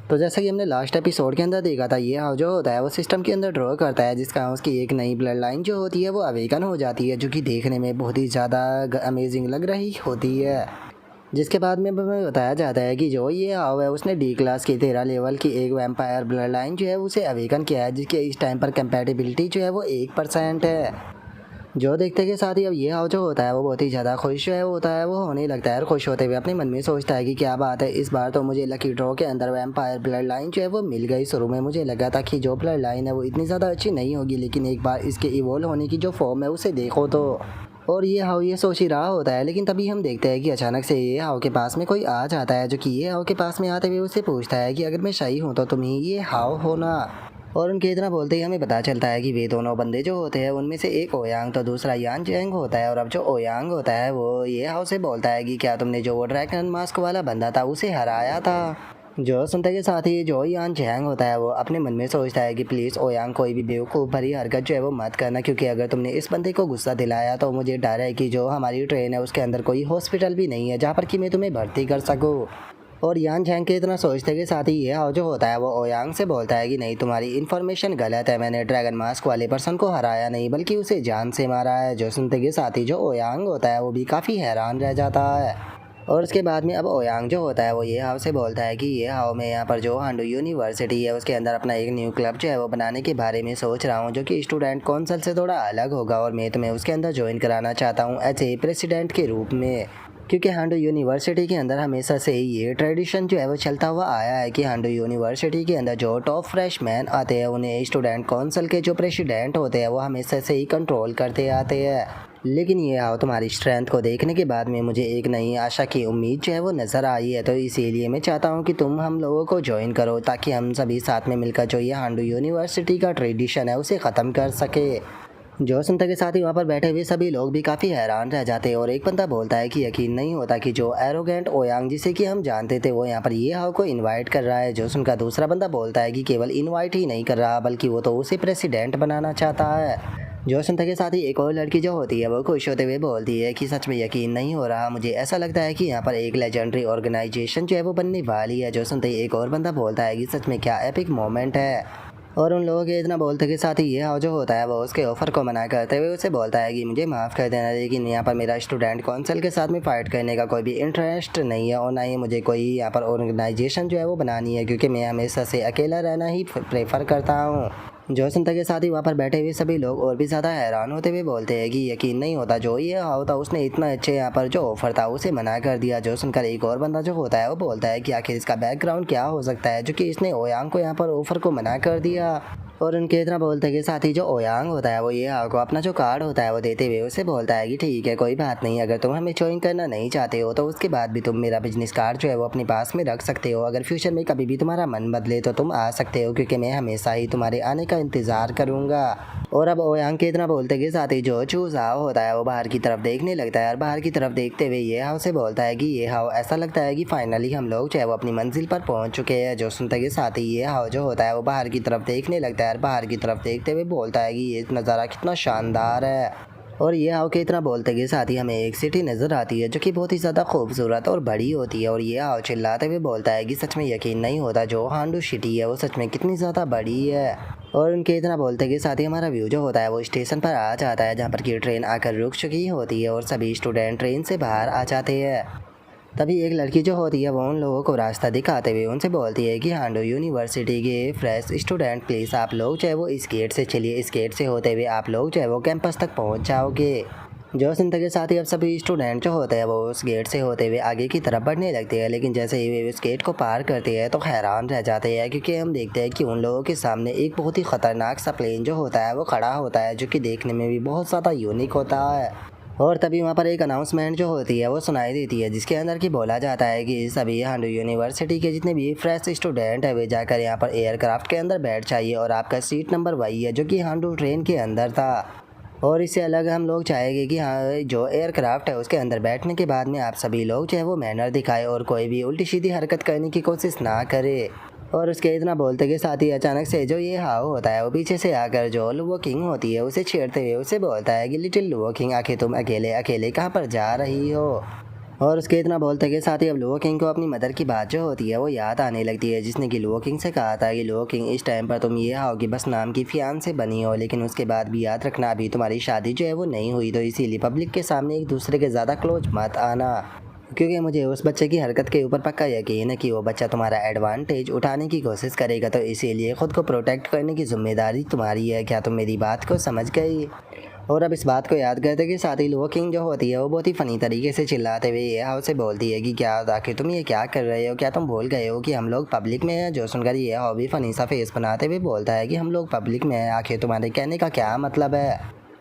तो जैसा कि हमने लास्ट एपिसोड के अंदर देखा था, ये हाउ जो होता है वो सिस्टम के अंदर ड्रॉ करता है, जिसका उसकी एक नई ब्लड लाइन जो होती है वो अवेकन हो जाती है, जो कि देखने में बहुत ही ज़्यादा अमेजिंग लग रही होती है। जिसके बाद में हमें बताया जाता है कि जो ये हाउ है उसने डी क्लास की 13 लेवल की एक वैम्पायर ब्लड लाइन जो है उसे अवेकन किया है, जिसके इस टाइम पर कंपैटिबिलिटी जो है वो 1% है। जो देखते के साथ ही अब ये हाउ जो होता है वो बहुत ही ज़्यादा खुश है होता है, वो होने लगता है और खुश होते हुए अपने मन में सोचता है कि क्या बात है, इस बार तो मुझे लकी ड्रॉ के अंदर वैम्पायर ब्लड लाइन जो है वो मिल गई। शुरू में मुझे लगा था कि जो ब्लड लाइन है वो इतनी ज़्यादा अच्छी नहीं होगी, लेकिन एक बार इसके इवॉल्व होने की जो फॉर्म है उसे देखो तो। और ये हाउ ये सोच ही रहा होता है, लेकिन तभी हम देखते हैं कि अचानक से ये हाउ के पास में कोई आ जाता है, जो कि ये हाउ के पास में आते हुए उससे पूछता है कि अगर मैं सही हूँ तो तुम ही ये हाउ हो ना। और उनके इतना बोलते ही हमें पता चलता है कि वे दोनों बंदे जो होते हैं उनमें से एक ओयांग तो दूसरा यान चैंग होता है। और अब जो ओयांग होता है वो ये हाउ से बोलता है कि क्या तुमने जो वो ड्रैगन मास्क वाला बंदा था उसे हराया था। जो सुनते के साथ ही जो यान चैंग होता है वो अपने मन में सोचता है कि प्लीज़ ओयांग कोई भी बेवकूफ़ भरी हरकत जो है वो मत करना, क्योंकि अगर तुमने इस बंदे को गुस्सा दिलाया तो मुझे डर है कि जो हमारी ट्रेन है उसके अंदर कोई हॉस्पिटल भी नहीं है जहाँ पर कि मैं तुम्हें भर्ती कर सकूँ। और यान चैंग के इतना सोचते के साथ ही ये हाउ जो होता है वो ओयांग से बोलता है कि नहीं, तुम्हारी इन्फॉर्मेशन गलत है, मैंने ड्रैगन मास्क वाले पर्सन को हराया नहीं बल्कि उसे जान से मारा है। जो सुनते के साथ ही जो ओयांग होता है वो भी काफ़ी हैरान रह जाता है। और उसके बाद में अब ओयांग जो होता है वो ये हाउ से बोलता है कि ये हाउ मैं यहाँ पर जो हांडू यूनिवर्सिटी है उसके अंदर अपना एक न्यू क्लब जो है वो बनाने के बारे में सोच रहा हूँ, जो कि स्टूडेंट काउंसिल से थोड़ा अलग होगा, और मैं तुम्हें उसके अंदर ज्वाइन कराना चाहता हूँ एज ए प्रेसिडेंट के रूप में। क्योंकि हांडू यूनिवर्सिटी के अंदर हमेशा से ही ये ट्रेडिशन जो है वो चलता हुआ आया है कि हांडू यूनिवर्सिटी के अंदर जो टॉप फ्रेशमैन आते हैं उन्हें स्टूडेंट काउंसिल के जो प्रेसिडेंट होते हैं वो हमेशा से ही कंट्रोल करते आते हैं। लेकिन ये आओ तुम्हारी स्ट्रेंथ को देखने के बाद में मुझे एक नई आशा की उम्मीद जो है वो नज़र आई है, तो इसीलिए मैं चाहता हूँ कि तुम हम लोगों को ज्वाइन करो ताकि हम सभी साथ में मिलकर जो ये हांडू यूनिवर्सिटी का ट्रेडिशन है उसे ख़त्म कर सके। जो सुनते के साथ ही वहाँ पर बैठे हुए सभी लोग भी काफ़ी हैरान रह जाते हैं, और एक बंदा बोलता है कि यकीन नहीं होता कि जो एरोगेंट ओयांग जिसे कि हम जानते थे वो यहाँ पर ये हाउ को इनवाइट कर रहा है। जो सुनकर दूसरा बंदा बोलता है कि केवल इनवाइट ही नहीं कर रहा बल्कि वो तो उसे प्रेसिडेंट बनाना चाहता है। जो सुनते के साथ ही एक और लड़की जो होती है वो खुश होते हुए बोलती है कि सच में यकीन नहीं हो रहा, मुझे ऐसा लगता है कि यहाँ पर एक लेजेंडरी ऑर्गेनाइजेशन जो है वो बनने वाली है। जो सुनते ही एक और बंदा बोलता है कि सच में क्या एपिक मोमेंट है। और उन लोगों के इतना बोलते के साथ ही ये हाउ जो होता है वो उसके ऑफ़र को मना करते हुए उसे बोलता है कि मुझे माफ़ कर देना, लेकिन यहाँ पर मेरा स्टूडेंट काउंसिल के साथ में फ़ाइट करने का कोई भी इंटरेस्ट नहीं है, और ना ही मुझे कोई यहाँ पर ऑर्गेनाइजेशन जो है वो बनानी है, क्योंकि मैं हमेशा से अकेला रहना ही प्रेफर करता हूँ। जो सुनते के साथ ही वहाँ पर बैठे हुए सभी लोग और भी ज़्यादा हैरान होते हुए बोलते हैं कि यकीन नहीं होता जो ये हाउ था उसने इतना अच्छे यहाँ पर जो ऑफ़र था उसे मना कर दिया। जो सुनकर एक और बंदा जो होता है वो बोलता है कि आखिर इसका बैकग्राउंड क्या हो सकता है जो कि इसने ओयांग को यहाँ पर ऑफ़र को मना कर दिया। और उनके इतना बोलते के साथ ही जो ओयांग होता है वो ये हाउ को अपना जो कार्ड होता है वो देते हुए उसे बोलता है कि ठीक है कोई बात नहीं, अगर तुम हमें ज्वाइन करना नहीं चाहते हो तो उसके बाद भी तुम मेरा बिजनेस कार्ड जो है वो अपने पास में रख सकते हो। अगर फ्यूचर में कभी भी तुम्हारा मन बदले तो तुम आ सकते हो, क्योंकि मैं हमेशा ही तुम्हारे आने का इंतज़ार करूँगा। और अब ओयांग के इतना बोलते के साथ ही जो चूज हाउ होता है वो बाहर की तरफ देखने लगता है, और बाहर की तरफ देखते हुए ये हाउ से बोलता है कि ये हाउ ऐसा लगता है कि फाइनली हम लोग जो है वो अपनी मंजिल पर पहुंच चुके हैं। जो सुनते के साथ ही ये हाउ जो होता है वो बाहर की तरफ देखने लगता है, और बाहर की तरफ देखते हुए बोलता है कि ये नज़ारा कितना शानदार है। और ये हाउ के इतना बोलते के साथ ही हमें एक सिटी नज़र आती है जो कि बहुत ही ज़्यादा खूबसूरत और बड़ी होती है, और ये हाउ चिल्लाते हुए बोलता है कि सच में यकीन नहीं होता जो हांडू सिटी है वो सच में कितनी ज़्यादा बड़ी है। और उनके इतना बोलते के साथ ही हमारा व्यू जो होता है वो स्टेशन पर आ जाता है, जहाँ पर की ट्रेन आकर रुक चुकी होती है और सभी स्टूडेंट ट्रेन से बाहर आ जाते हैं। तभी एक लड़की जो होती है वो उन लोगों को रास्ता दिखाते हुए उनसे बोलती है कि हांडू यूनिवर्सिटी के फ्रेश स्टूडेंट प्लीज़ आप लोग जो है वो इस गेट से चलिए, इस गेट से होते हुए आप लोग जो है वो कैंपस तक पहुंच जाओगे। जो सुनते के साथ ही अब सभी स्टूडेंट जो होते हैं वो उस गेट से होते हुए आगे की तरफ बढ़ने लगते हैं, लेकिन जैसे ही वे उस गेट को पार करते हैं तो हैरान रह जाते हैं, क्योंकि हम देखते हैं कि उन लोगों के सामने एक बहुत ही ख़तरनाक सा प्लेन जो होता है वो खड़ा होता है, जो कि देखने में भी बहुत ज़्यादा यूनिक होता है। और तभी वहाँ पर एक अनाउंसमेंट जो होती है वो सुनाई देती है, जिसके अंदर की बोला जाता है कि सभी हांडू यूनिवर्सिटी के जितने भी फ्रेश स्टूडेंट है वे जाकर यहाँ पर एयरक्राफ्ट के अंदर बैठ जाइए, और आपका सीट नंबर वही है जो कि हांडू ट्रेन के अंदर था। और इससे अलग हम लोग चाहेंगे कि हाँ जो एयरक्राफ्ट है उसके अंदर बैठने के बाद में आप सभी लोग चाहे वो मैनर दिखाए और कोई भी उल्टी सीधी हरकत करने की कोशिश ना करे। और उसके इतना बोलते के साथ ही अचानक से जो ये हाउ होता है वो पीछे से आकर जो लुओ किंग होती है उसे छेड़ते हुए उसे बोलता है कि लिटिल लुओ किंग आखिर तुम अकेले अकेले कहाँ पर जा रही हो। और उसके इतना बोलते के साथ ही अब लुओ किंग को अपनी मदर की बात जो होती है वो याद आने लगती है, जिसने कि लुओ किंग से कहा था कि लुओ किंग इस टाइम पर तुम ये आओ कि बस नाम की फियांसे बनी हो, लेकिन उसके बाद भी याद रखना अभी तुम्हारी शादी जो है वो नहीं हुई, तो इसीलिए पब्लिक के सामने एक दूसरे के ज़्यादा क्लोज मत आना, क्योंकि मुझे उस बच्चे की हरकत के ऊपर पक्का यकीन है कि वो बच्चा तुम्हारा एडवांटेज उठाने की कोशिश करेगा, तो इसीलिए खुद को प्रोटेक्ट करने की जिम्मेदारी तुम्हारी है। क्या तुम मेरी बात को समझ गई? और अब इस बात को याद करते कि साथ ही लुओ किंग जो होती है वो बहुत ही फ़नी तरीके से चिल्लाते हुए ये हाउ से बोलती है कि क्या आखिर तुम ये क्या कर रहे हो, क्या तुम भूल गए हो कि हम लोग पब्लिक में हैं? जो सुनकर ये हाउ भी फ़नी सा फेस बनाते हुए बोलता है कि हम लोग पब्लिक में हैं, आखिर तुम्हारे कहने का क्या मतलब है?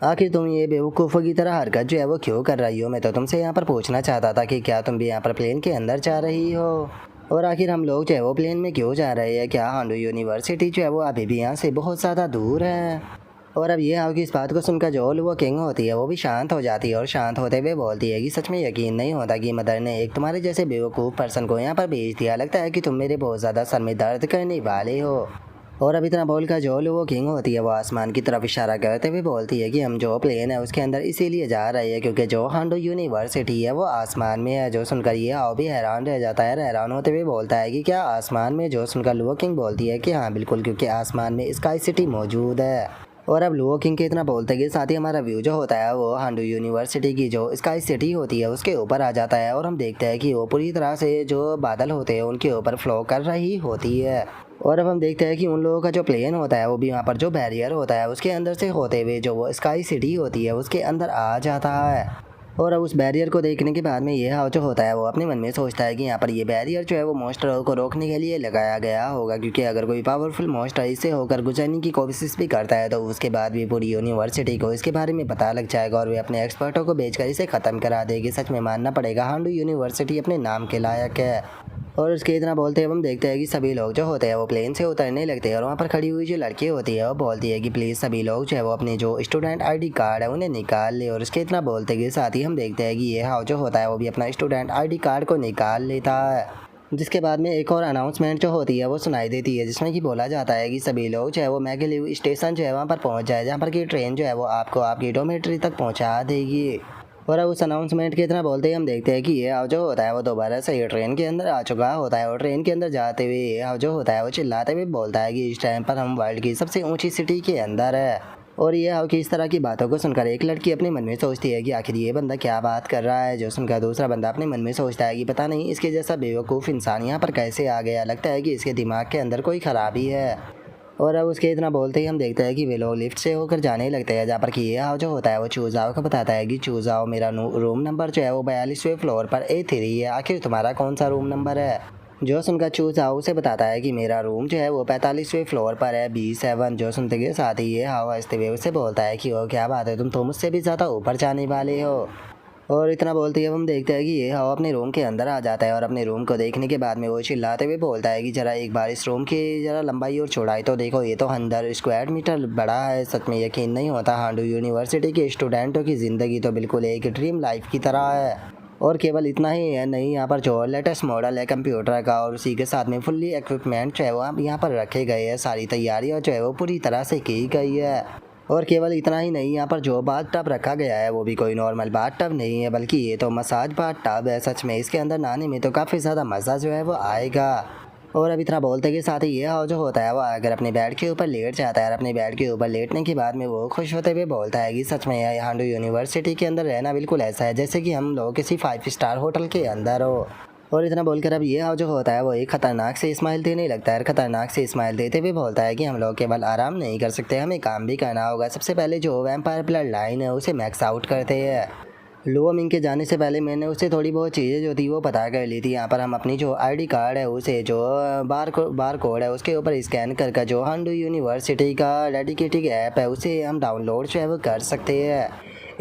आखिर तुम ये बेवकूफ़ों की तरह हरकत जो है वो क्यों कर रही हो? मैं तो तुमसे यहाँ पर पूछना चाहता था कि क्या तुम भी यहाँ पर प्लेन के अंदर जा रही हो? और आखिर हम लोग जो है वो प्लेन में क्यों जा रहे हैं? क्या हांडू यूनिवर्सिटी जो है वो अभी भी यहाँ से बहुत ज़्यादा दूर है? और अब ये आओ कि इस बात को सुनकर जो लुओ किंग होती है वो भी शांत हो जाती है और शांत होते हुए बोलती है कि सच में यकीन नहीं होता कि मदर ने एक तुम्हारे जैसे बेवकूफ़ पर्सन को यहाँ पर भेज दिया। लगता है कि तुम मेरे बहुत ज़्यादा सर में दर्द करने वाले हो। और अब इतना बोलकर जो लुओ किंग होती है वो आसमान की तरफ इशारा करते हुए बोलती है कि हम जो प्लेन है उसके अंदर इसीलिए जा रहे हैं क्योंकि जो हांडू यूनिवर्सिटी है वो आसमान में है। जो सुनकर ये आओ भी हैरान रह जाता है, हैरान होते हुए बोलता है कि क्या आसमान में? जो सुनकर लुओ किंग बोलती है कि हाँ बिल्कुल, क्योंकि आसमान में स्काई सिटी मौजूद है। और अब लुओ किंग के इतना बोलते कि साथ ही हमारा व्यू जो होता है वो हांडू यूनिवर्सिटी की जो स्काई सिटी होती है उसके ऊपर आ जाता है और हम देखते हैं कि वो पूरी तरह से जो बादल होते हैं उनके ऊपर फ्लो कर रही होती है। और अब हम देखते हैं कि उन लोगों का जो प्लेन होता है वो भी वहाँ पर जो बैरियर होता है उसके अंदर से होते हुए जो वो स्काई सिटी होती है उसके अंदर आ जाता है। और अब उस बैरियर को देखने के बाद में ये हाउ जो होता है वो अपने मन में सोचता है कि यहाँ पर ये बैरियर जो है वो मॉन्स्टर को रोकने के लिए लगाया गया होगा, क्योंकि अगर कोई पावरफुल मॉन्स्टर इससे होकर गुजरने की कोशिश भी करता है तो उसके बाद भी पूरी यूनिवर्सिटी को इसके बारे में पता लग जाएगा और वे अपने एक्सपर्टों को भेजकर इसे ख़त्म करा देगी। सच में मानना पड़ेगा हांडू यूनिवर्सिटी अपने नाम के लायक है। और उसके इतना बोलते हैं हम देखते हैं कि सभी लोग जो होते हैं वो प्लेन से उतरने लगते हैं और वहाँ पर खड़ी हुई जो लड़की होती है वो बोलती है कि प्लीज़ सभी लोग जो है वो अपने जो स्टूडेंट आईडी कार्ड है उन्हें निकाल ले। और उसके इतना बोलते के साथ ही हम देखते हैं कि ये हाउ जो होता है वो भी अपना स्टूडेंट आईडी कार्ड को निकाल लेता है, जिसके बाद में एक और अनाउंसमेंट जो होती है वो सुनाई देती है, जिसमें कि बोला जाता है कि सभी लोग जो है वो मैगलीव स्टेशन जो है वहाँ पर पहुँच जाए, जहाँ पर की ट्रेन जो है वो आपको आपकी डोमेट्री तक पहुँचा देगी। और अब उस अनाउंसमेंट के इतना बोलते ही हम देखते हैं कि ये हाउ जो होता है वो दोबारा से ये ट्रेन के अंदर आ चुका होता है और ट्रेन के अंदर जाते हुए ये हाउ जो होता है वो चिल्लाते हुए बोलता है कि इस टाइम पर हम वर्ल्ड की सबसे ऊंची सिटी के अंदर है। और ये हाउ की इस तरह की बातों को सुनकर एक लड़की अपने मन में सोचती है कि आखिर ये बंदा क्या बात कर रहा है। जो सुनकर दूसरा बंदा अपने मन में सोचता है कि पता नहीं इसके जैसा बेवकूफ़ इंसान यहाँ पर कैसे आ गया, लगता है कि इसके दिमाग के अंदर कोई ख़राबी है। और अब उसके इतना बोलते ही हम देखते हैं कि वे लोग लिफ्ट से होकर जाने लगते हैं, जहाँ पर कि ये हाउ जो होता है वो चूज़ाओ को बताता है कि चूज़ाओ मेरा रूम नंबर जो है वो 42वें फ्लोर पर A3 है, आखिर तुम्हारा कौन सा रूम नंबर है? जो सुनकर चूज़ाओ उसे बताता है कि मेरा रूम जो है वो 45वें फ्लोर पर है B7। जो सुनते के साथ ही ये हाउ हंसते हुए उससे बोलता है कि वो क्या बात है, तुम तो मुझसे भी ज़्यादा ऊपर जाने वाले हो। और इतना बोलते ही हम देखते हैं कि ये हवा अपने रूम के अंदर आ जाता है और अपने रूम को देखने के बाद में वो चिल्लाते हुए बोलता है कि ज़रा एक बार इस रूम की ज़रा लंबाई और चौड़ाई तो देखो, ये तो 100 स्क्वायर मीटर बड़ा है। सच में यकीन नहीं होता, हांडू यूनिवर्सिटी के स्टूडेंटों की ज़िंदगी तो बिल्कुल एक ड्रीम लाइफ की तरह है। और केवल इतना ही है नहीं, यहाँ पर जो लेटेस्ट मॉडल है कंप्यूटर का और उसी के साथ में फुल्ली इक्विपमेंट जो है वो यहाँ पर रखे गए हैं, सारी तैयारियाँ जो है वो पूरी तरह से की गई है। और केवल इतना ही नहीं, यहाँ पर जो बाथ टब रखा गया है वो भी कोई नॉर्मल बाथ टब नहीं है, बल्कि ये तो मसाज बाथ टब है। सच में इसके अंदर नहाने में तो काफ़ी ज़्यादा मज़ा जो है वो आएगा। और अब इतना बोलते के साथ ही ये हाउ जो होता है वो अगर अपने बेड के ऊपर लेट जाता है और अपने बेड के ऊपर लेटने के बाद में वो खुश होते हुए बोलता है कि सच में यार हांडू यूनिवर्सिटी के अंदर रहना बिल्कुल ऐसा है जैसे कि हम लोग किसी 5 स्टार होटल के अंदर हो। और इतना बोलकर अब ये हाउ जो होता है वो एक खतरनाक से स्माइल देने लगता है। खतरनाक से स्माइल देते हुए बोलता है कि हम लोग केवल आराम नहीं कर सकते, हमें काम भी करना होगा। सबसे पहले जो वैम्पायर ब्लड लाइन है उसे मैक्स आउट करते हैं। लुओ मिंग के जाने से पहले मैंने उससे थोड़ी बहुत चीज़ें जो थी वो पता कर ली थी। यहाँ पर हम अपनी जो आईडी कार्ड है उसे जो बार कोड है उसके ऊपर स्कैन कर जो हांडू यूनिवर्सिटी का डेडिकेटेड ऐप है उसे हम डाउनलोड जो है वो कर सकते हैं।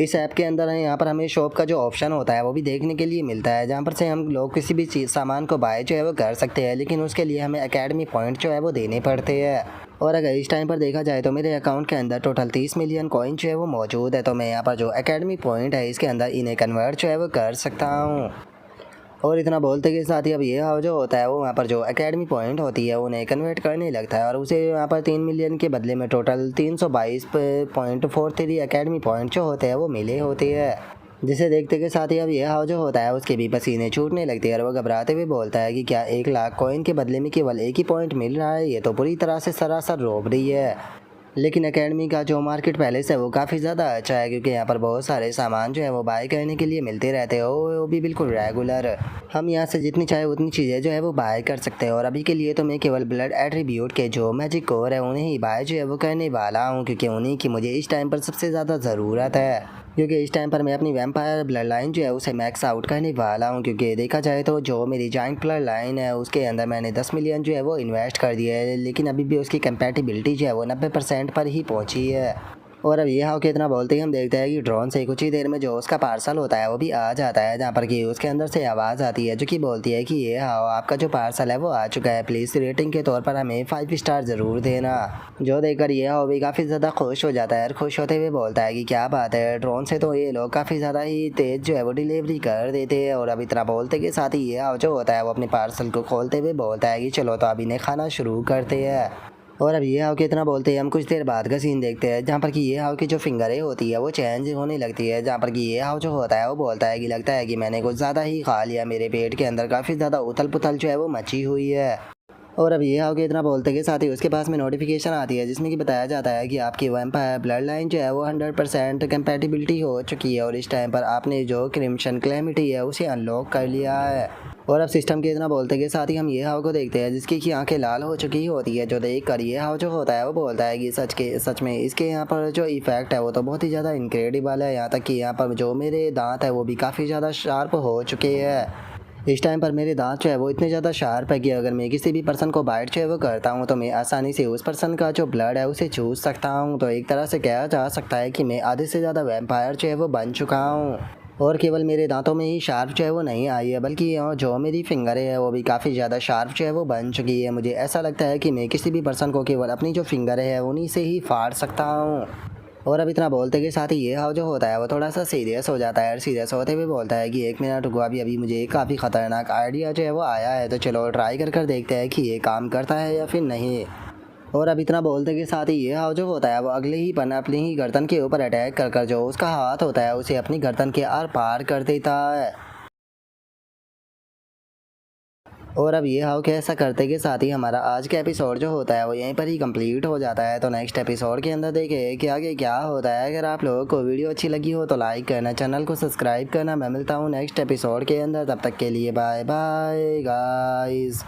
इस ऐप के अंदर यहाँ पर हमें शॉप का जो ऑप्शन होता है वो भी देखने के लिए मिलता है, जहाँ पर से हम लोग किसी भी चीज़ सामान को बाय जो है वो कर सकते हैं, लेकिन उसके लिए हमें एकेडमी पॉइंट जो है वो देने पड़ते हैं। और अगर इस टाइम पर देखा जाए तो मेरे अकाउंट के अंदर टोटल 30 मिलियन कॉइन जो है वो मौजूद है, तो मैं यहाँ पर जो एकेडमी पॉइंट है इसके अंदर इन्हें कन्वर्ट जो है वो कर सकता हूँ। और इतना बोलते के साथ ही अब ये हाउ जो होता है वो वहाँ पर जो एकेडमी पॉइंट होती है उन्हें कन्वर्ट करने लगता है और उसे यहाँ पर 3 मिलियन के बदले में टोटल 322.43 एकेडमी पॉइंट जो होते हैं वो मिले होते हैं। जिसे देखते के साथ ही अब ये हाव जो होता है उसके भी पसीने छूटने लगते हैं और वो घबराते हुए बोलता है कि क्या 1 लाख कॉइन के बदले में केवल एक ही पॉइंट मिल रहा है, ये तो पूरी तरह से सरासर रॉबरी है। लेकिन एकेडमी का जो मार्केट पहले से वो काफ़ी ज़्यादा अच्छा है, क्योंकि यहाँ पर बहुत सारे सामान जो है वो बाय करने के लिए मिलते रहते हैं, वो भी बिल्कुल रेगुलर। हम यहाँ से जितनी चाहे उतनी चीज़ें जो है वो बाय कर सकते हैं। और अभी के लिए तो मैं केवल ब्लड एट्रीब्यूट के जो मैजिक कोर है उन्हें ही बाय जो है वो करने वाला हूँ, क्योंकि उन्हीं की मुझे इस टाइम पर सबसे ज़्यादा ज़रूरत है। क्योंकि इस टाइम पर मैं अपनी वैम्पायर ब्लड लाइन जो है उसे मैक्स आउट करने वाला हूँ, क्योंकि देखा जाए तो जो मेरी जॉइंट ब्लड लाइन है उसके अंदर मैंने 10 मिलियन जो है वो इन्वेस्ट कर दिया है, लेकिन अभी भी उसकी कंपैटिबिलिटी जो है वो 90% पर ही पहुँची है। और अब ये हाव के इतना बोलते ही हम देखते हैं कि ड्रोन से कुछ ही देर में जो उसका पार्सल होता है वो भी आ जाता है, जहाँ पर कि उसके अंदर से आवाज़ आती है जो कि बोलती है कि ये हाव आपका जो पार्सल है वो आ चुका है, प्लीज़ रेटिंग के तौर पर हमें 5 स्टार ज़रूर देना। जो देखकर ये हाव भी काफ़ी ज़्यादा खुश हो जाता है और खुश होते हुए बोलता है कि क्या बात है, ड्रोन से तो ये लोग काफ़ी ज़्यादा ही तेज़ जो है वो डिलीवरी कर देते हैं। और अब इतना बोलते के साथ ही ये हाव जो होता है वो अपने पार्सल को खोलते हुए बोलता है कि चलो तो अब इन्हें खाना शुरू करते हैं। और अब ये हाव के इतना बोलते हैं हम कुछ देर बाद का सीन देखते हैं, जहाँ पर कि ये हाव की जो फिंगरें होती है वो चेंज होने लगती है, जहाँ पर कि ये हाव जो होता है वो बोलता है कि लगता है कि मैंने कुछ ज़्यादा ही खा लिया, मेरे पेट के अंदर काफ़ी ज़्यादा उथल पुथल जो है वो मची हुई है। और अब ये हाव के इतना बोलते के साथ ही उसके पास में नोटिफिकेशन आती है जिसमें कि बताया जाता है कि आपकी वैम्पायर ब्लड लाइन जो है वो 100% कंपैटिबिलिटी हो चुकी है और इस टाइम पर आपने जो क्रिम्सन क्लैमिटी है उसे अनलॉक कर लिया है। और अब सिस्टम के इतना बोलते के साथ ही हम ये हाव को देखते हैं जिसकी कि आंखें लाल हो चुकी होती है, जो देख कर ये हाव जो होता है वो बोलता है कि सच में इसके यहाँ पर जो इफेक्ट है वो तो बहुत ही ज़्यादा इनक्रेडिबल है। यहाँ तक कि यहाँ पर जो मेरे दांत है वो भी काफ़ी ज़्यादा शार्प हो चुके हैं। इस टाइम पर मेरे दांत जो है वो इतने ज़्यादा शार्प है कि अगर मैं किसी भी पर्सन को बाइट जो है वो करता हूँ तो मैं आसानी से उस पर्सन का जो ब्लड है उसे चूस सकता हूँ। तो एक तरह से कहा जा सकता है कि मैं आधे से ज़्यादा वैम्पायर जो है वो बन चुका हूँ। और केवल मेरे दांतों में ही शार्प जो है वो नहीं आई है, बल्कि जो मेरी फिंगरें है वो भी काफ़ी ज़्यादा शार्प जो है वो बन चुकी है। मुझे ऐसा लगता है कि मैं किसी भी पर्सन को केवल अपनी जो फिंगरें है उन्हीं से ही फाड़ सकता हूँ। और अब इतना बोलते के साथ ही ये हाव जो होता है वो थोड़ा सा सीरियस हो जाता है और सीरियस होते हुए बोलता है कि 1 मिनट रुको, अभी मुझे काफ़ी ख़तरनाक आइडिया जो है वो आया है, तो चलो ट्राई कर देखते हैं कि ये काम करता है या फिर नहीं। और अब इतना बोलते के साथ ही ये हाव जो होता है वो अगले ही पन अपनी ही गर्दन के ऊपर अटैक कर जो उसका हाथ होता है उसे अपनी गर्दन के आर पार कर देता है। और अब ये हाव के ऐसा करते के साथ ही हमारा आज का एपिसोड जो होता है वो यहीं पर ही कंप्लीट हो जाता है। तो नेक्स्ट एपिसोड के अंदर देखें कि आगे क्या होता है। अगर आप लोगों को वीडियो अच्छी लगी हो तो लाइक करना, चैनल को सब्सक्राइब करना। मैं मिलता हूँ नेक्स्ट एपिसोड के अंदर, तब तक के लिए बाय बाय गाइस।